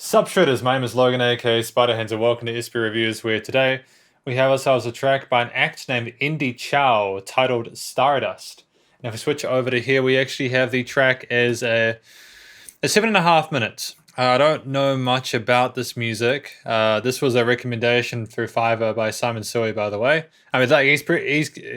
Sup shredders, my name is Logan aka Spiderhands and welcome to SP Reviews, where today we have ourselves a track by an act named Endy Chow titled Stardust. Now if we switch over to here, we actually have the track as a 7.5 minutes. I don't know much about this music. This was a recommendation through Fiverr by Simon Sui, by the way. I mean, like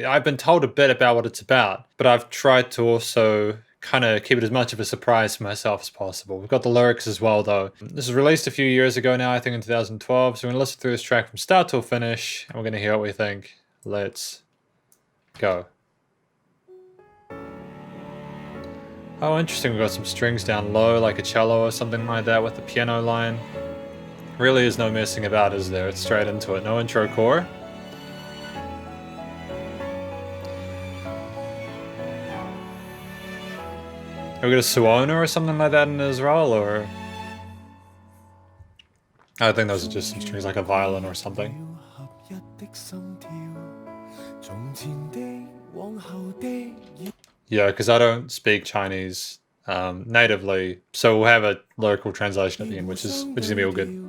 I've been told a bit about what it's about, but I've tried to also kind of keep it as much of a surprise for myself as possible. We've got the lyrics as well, though. This was released a few years ago now, I think in 2012. So we're going to listen through this track from start till finish, and we're going to hear what we think. Let's go. Oh, interesting. We've got some strings down low, like a cello or something like that with the piano line. Really is no messing about, is there? It's straight into it. No intro core. Have we got a suona or something like that in it as well, or... I think those are just some strings like a violin or something. Yeah, because I don't speak Chinese natively, so we'll have a local translation at the end, which is gonna be all good.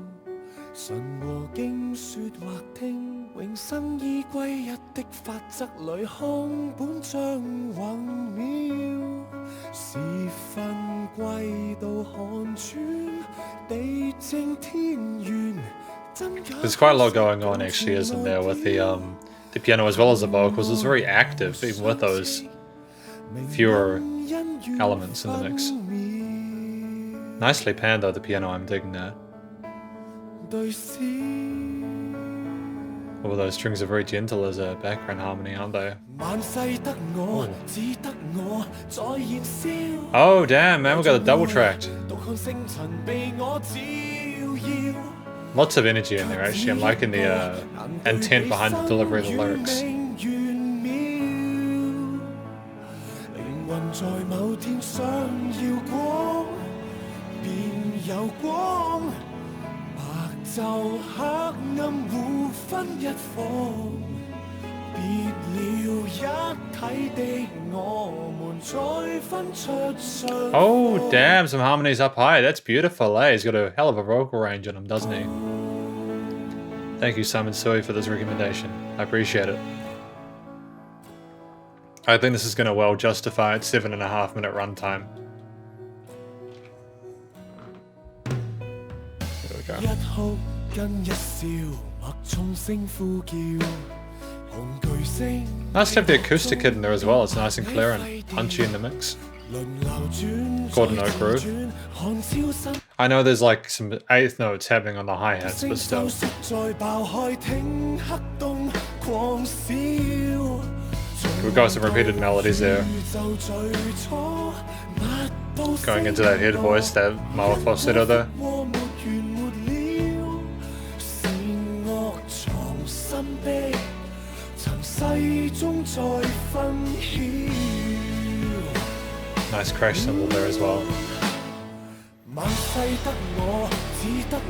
There's quite a lot going on actually, isn't there, with the piano as well as the vocals. It's very active, even with those fewer elements in the mix. Nicely panned though, the piano, I'm digging that. Oh, those strings are very gentle as a background harmony, aren't they? Oh damn, man, we got a double tracked. Lots of energy in there actually. I'm liking the intent behind the delivery of the lyrics. Oh damn, some harmonies up high. That's beautiful, eh? He's got a hell of a vocal range on him, doesn't he? Thank you, Simon Sui, for this recommendation. I appreciate it. I think this is going to well justify its 7.5 minute runtime. There we go. Nice to have the acoustic kit in there as well. It's nice and clear and punchy in the mix. Quarter note groove. I know there's like some eighth notes happening on the hi-hats, but still. We've got some repeated melodies there. Going into that head voice, that Mao falsetto there. Nice crash cymbal there as well.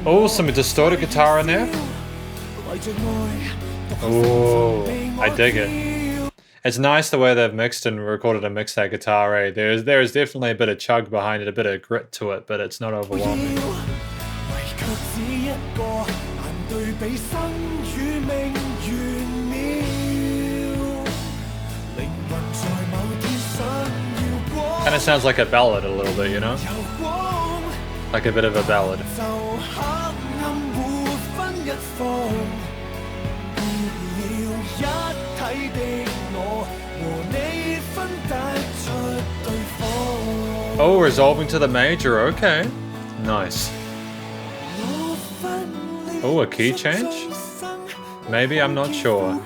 Oh, some distorted guitar in there. Oh, I dig it. It's nice the way they've mixed and recorded and mixed that guitar, eh? There is definitely a bit of chug behind it, a bit of grit to it, but it's not overwhelming. Kind of sounds like a ballad a little bit, you know? Like a bit of a ballad. Oh, resolving to the major, okay. Nice. Oh, a key change? Maybe, I'm not sure.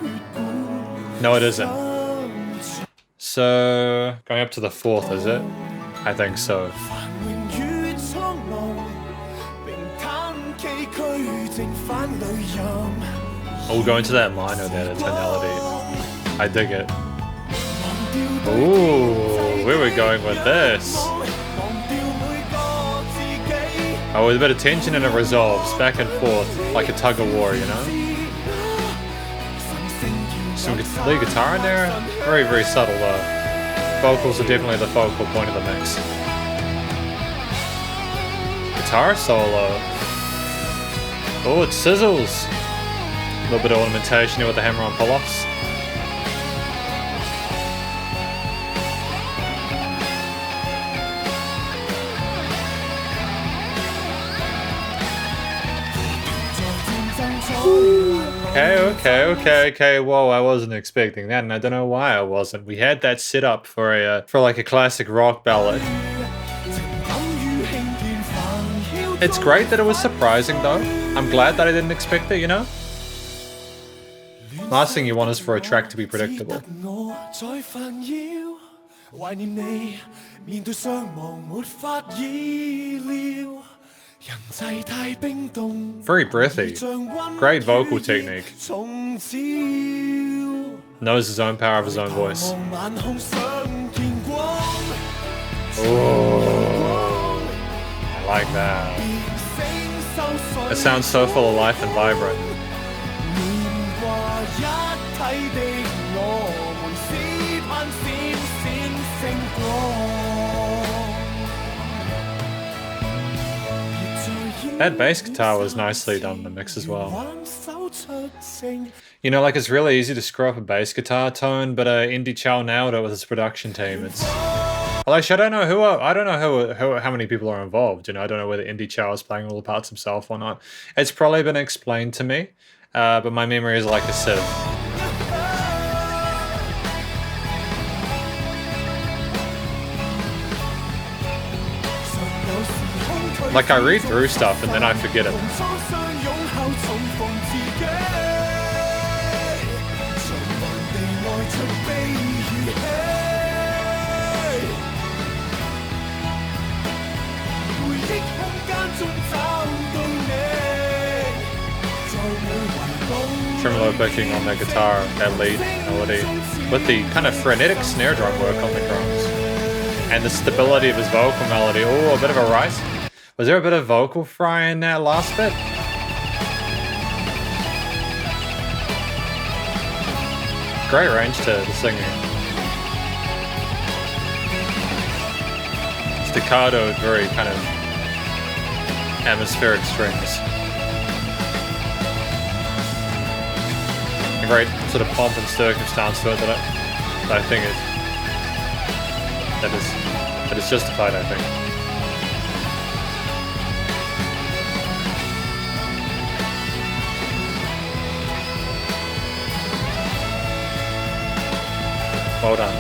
No, it isn't. So, going up to the fourth, is it? I think so. Oh, going to that minor there, the tonality. I dig it. Ooh, where are we going with this? Oh, with a bit of tension and it resolves back and forth like a tug of war, you know? Some lead guitar in there. Very, very subtle though. Vocals are definitely the focal point of the mix. Guitar solo. Oh, it sizzles. A little bit of ornamentation here with the hammer-on pull-offs. Okay. Whoa, I wasn't expecting that, and I don't know why I wasn't. We had that set up for like a classic rock ballad. It's great that it was surprising, though. I'm glad that I didn't expect it, you know? Last thing you want is for a track to be predictable. Very breathy. Great vocal technique. Knows his own power of his own voice. Oh, I like that. It sounds so full of life and vibrant. That bass guitar was nicely done in the mix as well. You know, like it's really easy to screw up a bass guitar tone, but Endy Chow nailed it with his production team. It's well, actually, I don't know how many people are involved. You know, I don't know whether Endy Chow is playing all the parts himself or not. It's probably been explained to me, but my memory is like a sieve. Like I read through stuff and then I forget it. Tremolo picking on the guitar, that lead melody, with the kind of frenetic snare drum work on the drums, and the stability of his vocal melody. Oh, a bit of a rise. Was there a bit of vocal fry in that last bit? Great range to the singing. Staccato, very kind of atmospheric strings. A great sort of pomp and circumstance to it that I think that is justified, I think. Well done.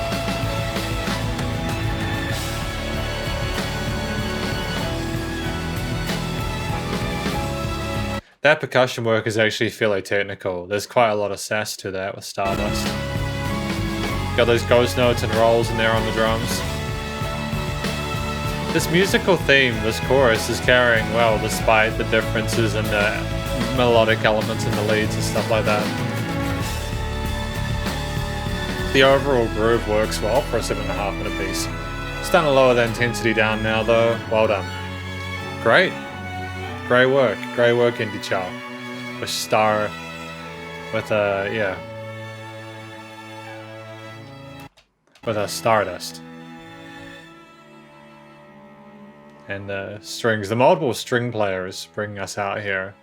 That percussion work is actually fairly technical. There's quite a lot of sass to that with Stardust. Got those ghost notes and rolls in there on the drums. This musical theme, this chorus, is carrying well despite the differences in the melodic elements in the leads and stuff like that. The overall groove works well for a 7.5 minute piece. Starting to lower the intensity down now though. Well done. Great. Great work, Endy Chow. With a Stardust. And the strings, the multiple string players bringing us out here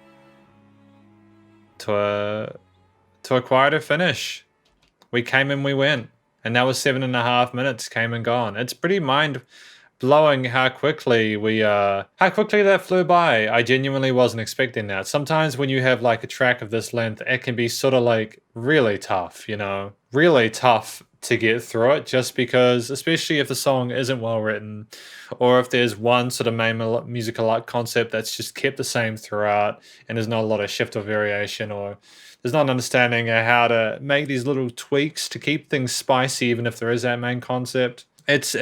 to a quieter finish. We came and we went, and that was 7.5 minutes came and gone. It's pretty mind-blowing how quickly that flew by. I genuinely wasn't expecting that. Sometimes when you have like a track of this length, it can be sort of like really tough, you know, really tough to get through it, just because, especially if the song isn't well written, or if there's one sort of main musical concept that's just kept the same throughout, and there's not a lot of shift or variation, or there's not an understanding of how to make these little tweaks to keep things spicy, even if there is that main concept. It's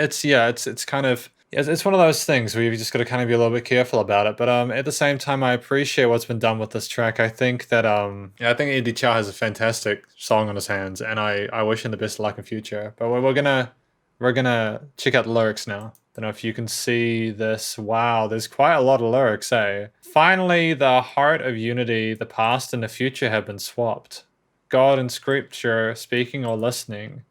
kind of, it's one of those things where you've just got to kind of be a little bit careful about it. But at the same time, I appreciate what's been done with this track. I think that I think Endy Chow has a fantastic song on his hands, and I wish him the best of luck in future. But we're gonna check out the lyrics now. Don't know if you can see this. Wow, there's quite a lot of lyrics, eh? Finally, the heart of unity, the past and the future have been swapped. God and scripture, speaking or listening.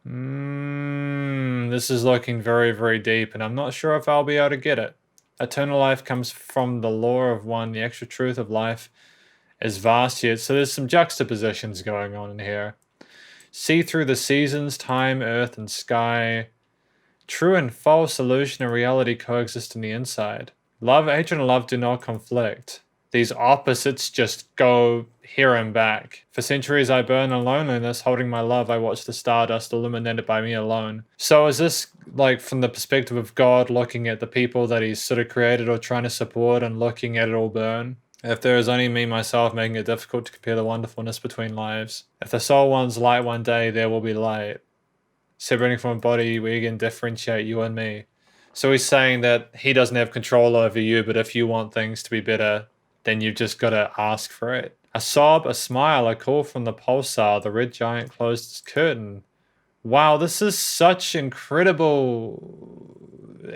This is looking very, very deep, and I'm not sure if I'll be able to get it. Eternal life comes from the lore of one. The actual truth of life is vast yet. So there's some juxtapositions going on in here. See through the seasons, time, earth, and sky. True and false, illusion and reality coexist in the inside. Love, hatred, and love do not conflict. These opposites just go here and back. For centuries I burn in loneliness, holding my love, I watch the stardust illuminated by me alone. So is this like from the perspective of God looking at the people that he's sort of created or trying to support and looking at it all burn? If there is only me, myself, making it difficult to compare the wonderfulness between lives. If the soul wants light one day, there will be light. Separating from a body, we can differentiate you and me. So he's saying that he doesn't have control over you, but if you want things to be better, then you've just got to ask for it. A sob, a smile, a call from the pulsar, the red giant closed his curtain. Wow, this is such incredible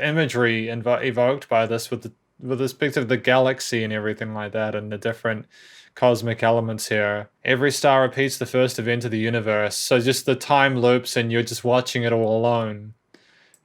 imagery evoked by this with respect to the galaxy and everything like that, and the different cosmic elements here. Every star repeats the first event of the universe, so just the time loops and you're just watching it all alone.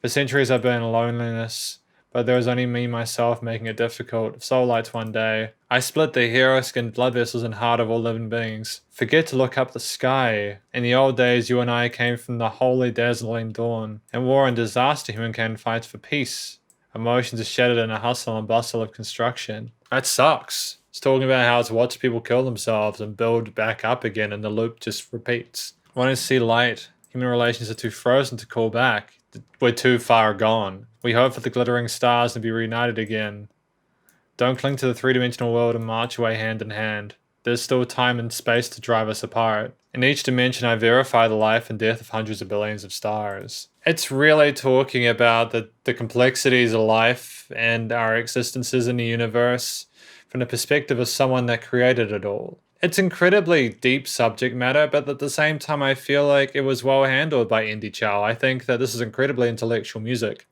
For centuries I've been in loneliness, but there was only me, myself, making it difficult. If soul lights one day, I split the hero-skinned blood vessels and heart of all living beings. Forget to look up the sky. In the old days, you and I came from the holy, dazzling dawn. In war and disaster, humankind fights for peace. Emotions are shattered in a hustle and bustle of construction. That sucks. It's talking about how it's watched people kill themselves and build back up again, and the loop just repeats. Wanting to see light. Human relations are too frozen to call back. We're too far gone. We hope for the glittering stars to be reunited again. Don't cling to the three-dimensional world and march away hand in hand. There's still time and space to drive us apart. In each dimension, I verify the life and death of hundreds of billions of stars. It's really talking about the complexities of life and our existences in the universe from the perspective of someone that created it all. It's incredibly deep subject matter, but at the same time, I feel like it was well handled by Endy Chow. I think that this is incredibly intellectual music.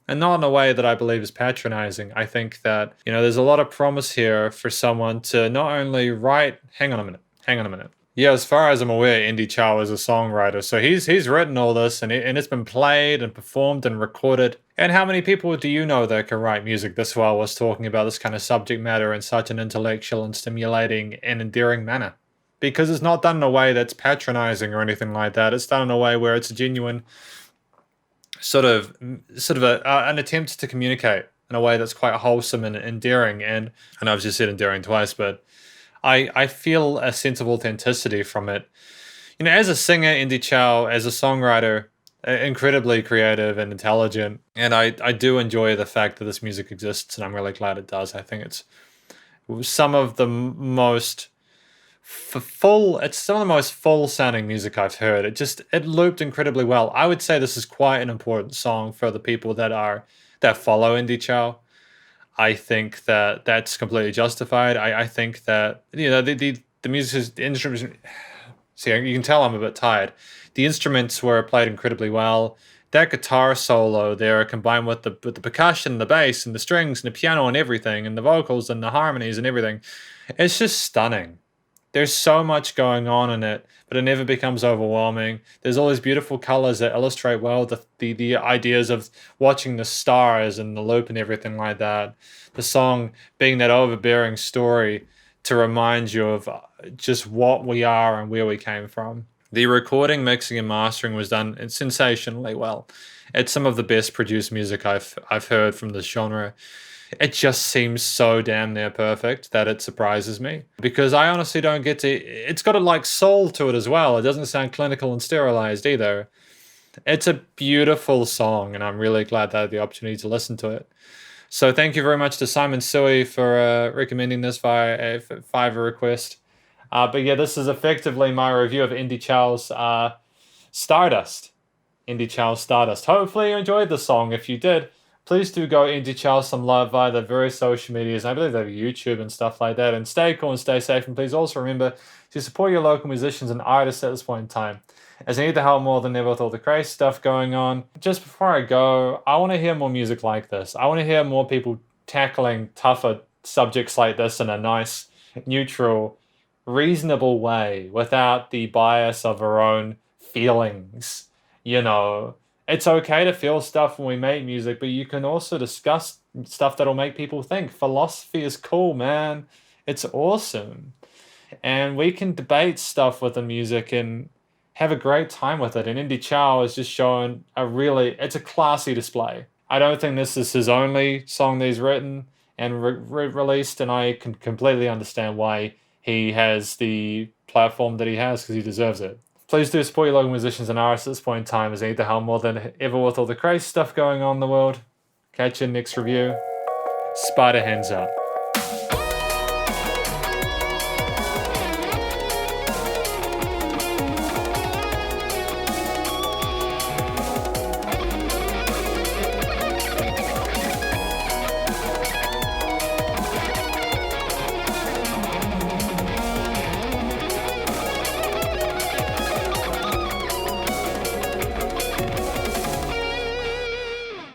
And not in a way that I believe is patronizing. I think that, there's a lot of promise here for someone to not only write... Hang on a minute. Yeah, as far as I'm aware, Endy Chow is a songwriter. So he's written all this, and it's been played and performed and recorded. And how many people do you know that can write music this well was talking about this kind of subject matter in such an intellectual and stimulating and endearing manner? Because it's not done in a way that's patronizing or anything like that. It's done in a way where it's a genuine sort of an attempt to communicate in a way that's quite wholesome and endearing. And I know I've just said endearing twice, but I feel a sense of authenticity from it. As a singer, Endy Chow, as a songwriter, incredibly creative and intelligent. And I do enjoy the fact that this music exists, and I'm really glad it does. I think it's some of the most full sounding music I've heard. It looped incredibly well. I would say this is quite an important song for the people that follow Endy Chow. I think that that's completely justified. I think that the music, the instruments. See, you can tell I'm a bit tired. The instruments were played incredibly well. That guitar solo there, combined with the percussion, and the bass, and the strings, and the piano, and everything, and the vocals, and the harmonies, and everything, it's just stunning. There's so much going on in it, but it never becomes overwhelming. There's all these beautiful colors that illustrate well the ideas of watching the stars and the loop and everything like that. The song being that overbearing story to remind you of just what we are and where we came from. The recording, mixing, and mastering was done sensationally well. It's some of the best produced music I've heard from this genre. It just seems so damn near perfect that it surprises me, because I honestly don't get to... It's got a soul to it as well. It doesn't sound clinical and sterilized either. It's a beautiful song, and I'm really glad that I had the opportunity to listen to it. So thank you very much to Simon Suey for recommending this via a Fiverr request. But yeah, this is effectively my review of Endy Chow's Stardust. Endy Chow's Stardust. Hopefully you enjoyed the song. If you did, please do go Endy Chow some love via the various social medias. I believe they have YouTube and stuff like that. And stay cool and stay safe. And please also remember to support your local musicians and artists at this point in time, as they need the help more than ever with all the crazy stuff going on. Just before I go, I want to hear more music like this. I want to hear more people tackling tougher subjects like this in a nice, neutral, reasonable way without the bias of our own feelings, It's okay to feel stuff when we make music, but you can also discuss stuff that'll make people think. Philosophy is cool, man. It's awesome. And we can debate stuff with the music and have a great time with it. And Endy Chow is just showing it's a classy display. I don't think this is his only song that he's written and released, and I can completely understand why he has the platform that he has, because he deserves it. Please do support your local musicians and artists at this point in time, as they need the help more than ever with all the crazy stuff going on in the world. Catch you in the next review. Spider hands up.